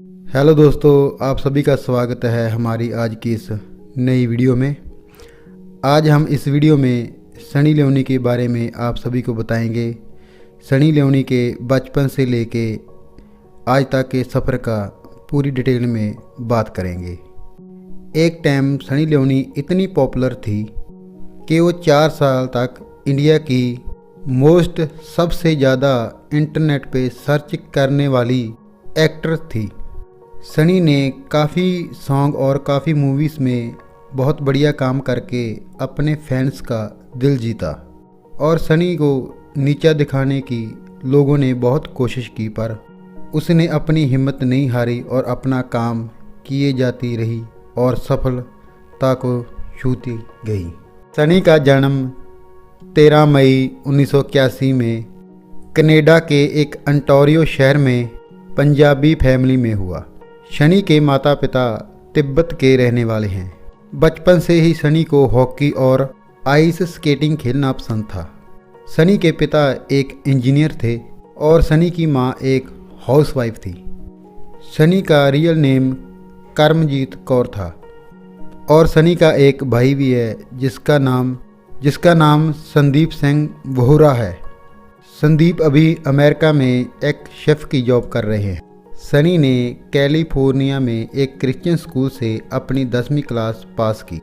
Hello दोस्तों, आप सभी का स्वागत है हमारी आज की इस नई वीडियो में। आज हम इस वीडियो में सनी लियोनी के बारे में आप सभी को बताएंगे। सनी लियोनी के बचपन से लेके आज तक के सफ़र का पूरी डिटेल में बात करेंगे। एक टाइम सनी लियोनी इतनी पॉपुलर थी कि वो 4 साल तक इंडिया की मोस्ट सबसे ज़्यादा इंटरनेट पे सर्च करने वाली एक्टर थी। सनी ने काफ़ी सॉन्ग और काफ़ी मूवीज़ में बहुत बढ़िया काम करके अपने फैंस का दिल जीता और सनी को नीचा दिखाने की लोगों ने बहुत कोशिश की, पर उसने अपनी हिम्मत नहीं हारी और अपना काम किए जाती रही और सफलता को छूती गई। सनी का जन्म 13 मई 1981 में कनाडा के एक ओंटारियो शहर में पंजाबी फैमिली में हुआ। सनी के माता पिता तिब्बत के रहने वाले हैं। बचपन से ही सनी को हॉकी और आइस स्केटिंग खेलना पसंद था। सनी के पिता एक इंजीनियर थे और सनी की मां एक हाउसवाइफ थी। सनी का रियल नेम करमजीत कौर था और सनी का एक भाई भी है जिसका नाम संदीप सिंह वोहरा है। संदीप अभी अमेरिका में एक शेफ़ की जॉब कर रहे हैं। सनी ने कैलिफोर्निया में एक क्रिश्चियन स्कूल से अपनी 10वीं क्लास पास की।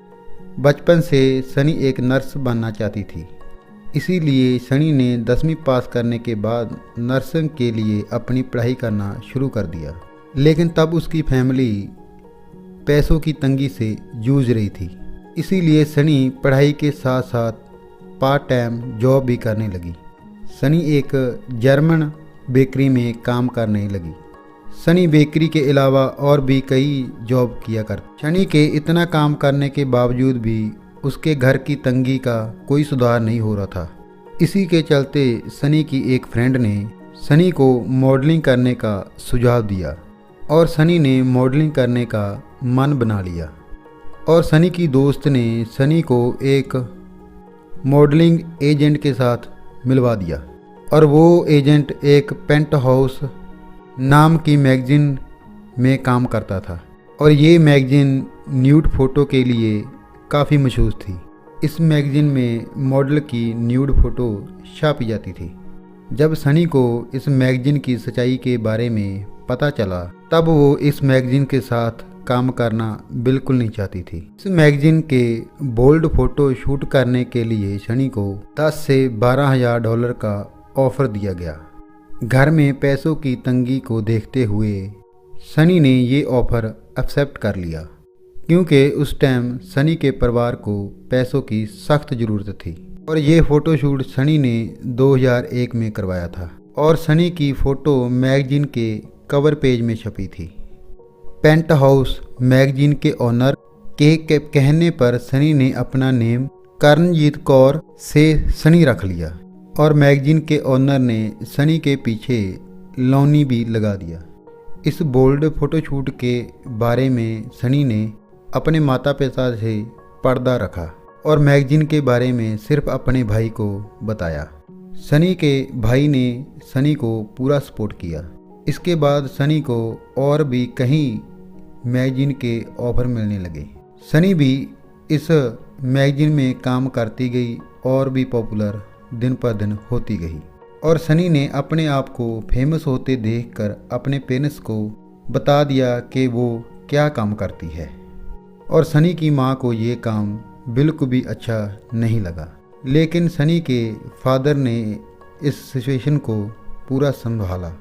बचपन से सनी एक नर्स बनना चाहती थी, इसीलिए सनी ने 10वीं पास करने के बाद नर्सिंग के लिए अपनी पढ़ाई करना शुरू कर दिया। लेकिन तब उसकी फैमिली पैसों की तंगी से जूझ रही थी, इसीलिए सनी पढ़ाई के साथ साथ पार्ट टाइम जॉब भी करने लगी। सनी एक जर्मन बेकरी में काम करने लगी। सनी बेकरी के अलावा और भी कई जॉब किया करता। सनी के इतना काम करने के बावजूद भी उसके घर की तंगी का कोई सुधार नहीं हो रहा था। इसी के चलते सनी की एक फ्रेंड ने सनी को मॉडलिंग करने का सुझाव दिया और सनी ने मॉडलिंग करने का मन बना लिया। और सनी की दोस्त ने सनी को एक मॉडलिंग एजेंट के साथ मिलवा दिया और वो एजेंट एक पेंट हाउस नाम की मैगज़ीन में काम करता था और ये मैगज़ीन न्यूड फ़ोटो के लिए काफ़ी मशहूर थी। इस मैगज़ीन में मॉडल की न्यूड फ़ोटो छापी जाती थी। जब सनी को इस मैगज़ीन की सच्चाई के बारे में पता चला तब वो इस मैगज़ीन के साथ काम करना बिल्कुल नहीं चाहती थी। इस मैगज़ीन के बोल्ड फ़ोटो शूट करने के लिए सनी को 10 से 12,000 डॉलर का ऑफ़र दिया गया। घर में पैसों की तंगी को देखते हुए सनी ने ये ऑफ़र एक्सेप्ट कर लिया, क्योंकि उस टाइम सनी के परिवार को पैसों की सख्त ज़रूरत थी। और ये फ़ोटोशूट सनी ने 2001 में करवाया था और सनी की फ़ोटो मैगज़ीन के कवर पेज में छपी थी। पेंट हाउस मैगज़ीन के ऑनर के कहने पर सनी ने अपना नेम करमजीत कौर से सनी रख लिया और मैगज़ीन के ऑनर ने सनी के पीछे लोनी भी लगा दिया। इस बोल्ड फ़ोटोशूट के बारे में सनी ने अपने माता पिता से पर्दा रखा और मैगज़ीन के बारे में सिर्फ अपने भाई को बताया। सनी के भाई ने सनी को पूरा सपोर्ट किया। इसके बाद सनी को और भी कहीं मैगज़ीन के ऑफ़र मिलने लगे। सनी भी इस मैगज़ीन में काम करती गई और भी पॉपुलर दिन पर दिन होती गई और सनी ने अपने आप को फेमस होते देखकर अपने पेरेंट्स को बता दिया कि वो क्या काम करती है और सनी की मां को ये काम बिल्कुल भी अच्छा नहीं लगा। लेकिन सनी के फादर ने इस सिचुएशन को पूरा संभाला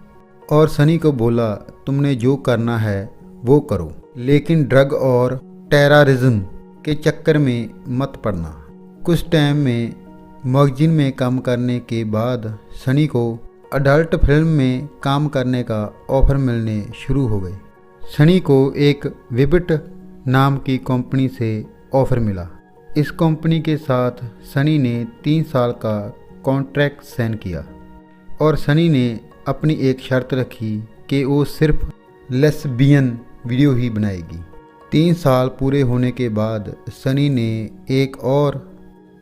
और सनी को बोला, तुमने जो करना है वो करो, लेकिन ड्रग और टेररिज्म के चक्कर में मत पड़ना। कुछ टाइम में मैगज़ीन में काम करने के बाद सनी को अडल्ट फिल्म में काम करने का ऑफ़र मिलने शुरू हो गए। सनी को एक विबिट नाम की कंपनी से ऑफ़र मिला। इस कंपनी के साथ सनी ने 3 साल का कॉन्ट्रैक्ट साइन किया और सनी ने अपनी एक शर्त रखी कि वो सिर्फ लेस्बियन वीडियो ही बनाएगी। 3 साल पूरे होने के बाद सनी ने एक और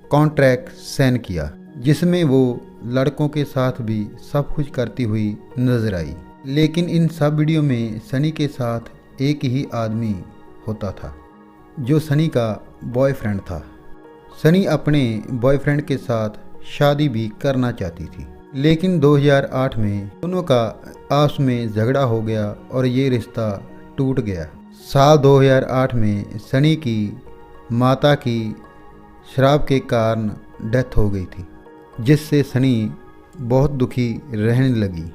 कॉन्ट्रैक्ट साइन किया जिसमें वो लड़कों के साथ भी सब कुछ करती हुई नजर आई। लेकिन इन सब वीडियो में सनी के साथ एक ही आदमी होता था जो सनी का बॉयफ्रेंड था। सनी अपने बॉयफ्रेंड के साथ शादी भी करना चाहती थी, लेकिन 2008 में दोनों का आपस में झगड़ा हो गया और ये रिश्ता टूट गया। साल 2008 में सनी की माता की शराब के कारण डेथ हो गई थी, जिससे सनी बहुत दुखी रहने लगी।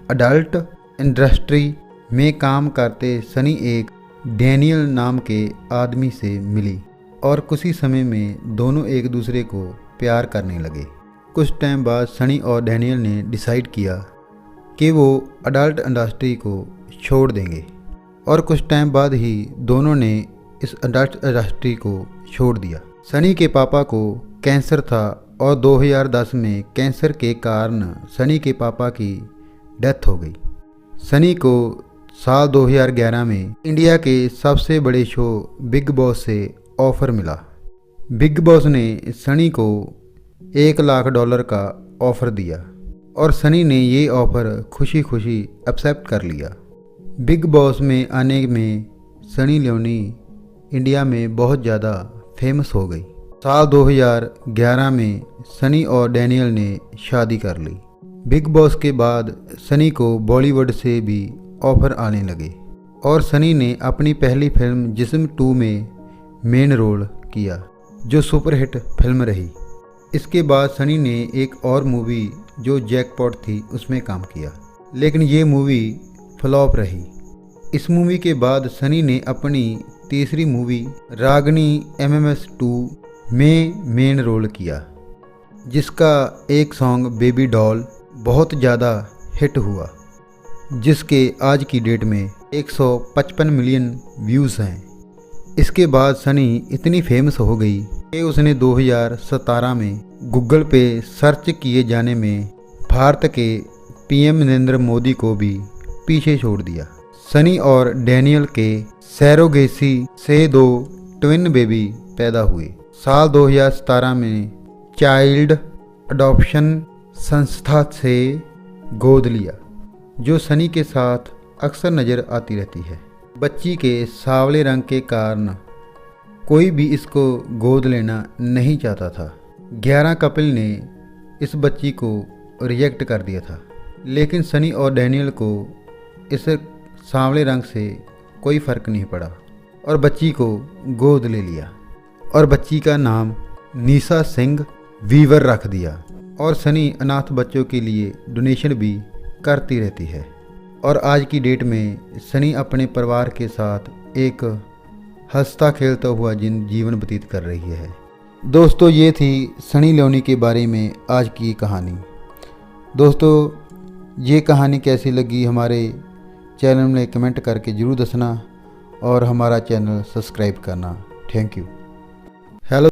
अडल्ट इंडस्ट्री में काम करते सनी एक डैनियल नाम के आदमी से मिली और कुछ ही समय में दोनों एक दूसरे को प्यार करने लगे। कुछ टाइम बाद सनी और डैनियल ने डिसाइड किया कि वो अडल्ट इंडस्ट्री को छोड़ देंगे और कुछ टाइम बाद ही दोनों ने इस अडल्ट इंडस्ट्री को छोड़ दिया। सनी के पापा को कैंसर था और 2010 में कैंसर के कारण सनी के पापा की डेथ हो गई। सनी को साल 2011 में इंडिया के सबसे बड़े शो बिग बॉस से ऑफ़र मिला। बिग बॉस ने सनी को $1 लाख का ऑफ़र दिया और सनी ने ये ऑफ़र खुशी खुशी एक्सेप्ट कर लिया। बिग बॉस में आने में सनी लियोनी इंडिया में बहुत ज़्यादा फेमस हो गई। साल 2011 में सनी और डैनियल ने शादी कर ली। बिग बॉस के बाद सनी को बॉलीवुड से भी ऑफ़र आने लगे और सनी ने अपनी पहली फिल्म जिस्म 2 में मेन रोल किया, जो सुपरहिट फिल्म रही। इसके बाद सनी ने एक और मूवी जो जैकपॉट थी उसमें काम किया, लेकिन ये मूवी फ्लॉप रही। इस मूवी के बाद सनी ने अपनी तीसरी मूवी रागिनी MMS 2 में मेन रोल किया, जिसका एक सॉन्ग बेबी डॉल बहुत ज़्यादा हिट हुआ, जिसके आज की डेट में 155 मिलियन व्यूज़ हैं। इसके बाद सनी इतनी फेमस हो गई कि उसने 2017 में गूगल पे सर्च किए जाने में भारत के PM नरेंद्र मोदी को भी पीछे छोड़ दिया। सनी और डैनियल के सैरोगेसी से 2 ट्विन बेबी पैदा हुए। साल 2017 में चाइल्ड अडॉप्शन संस्था से गोद लिया, जो सनी के साथ अक्सर नज़र आती रहती है। बच्ची के सांवले रंग के कारण कोई भी इसको गोद लेना नहीं चाहता था। 11 कपल ने इस बच्ची को रिजेक्ट कर दिया था, लेकिन सनी और डैनियल को इस सांवले रंग से कोई फ़र्क नहीं पड़ा और बच्ची को गोद ले लिया और बच्ची का नाम निशा सिंह वीवर रख दिया। और सनी अनाथ बच्चों के लिए डोनेशन भी करती रहती है और आज की डेट में सनी अपने परिवार के साथ एक हंसता खेलता हुआ जीवन व्यतीत कर रही है। दोस्तों, ये थी सनी लियोनी के बारे में आज की कहानी। दोस्तों, ये कहानी कैसी लगी हमारे चैनल में कमेंट करके ज़रूर दसना और हमारा चैनल सब्सक्राइब करना। Thank you. हेलो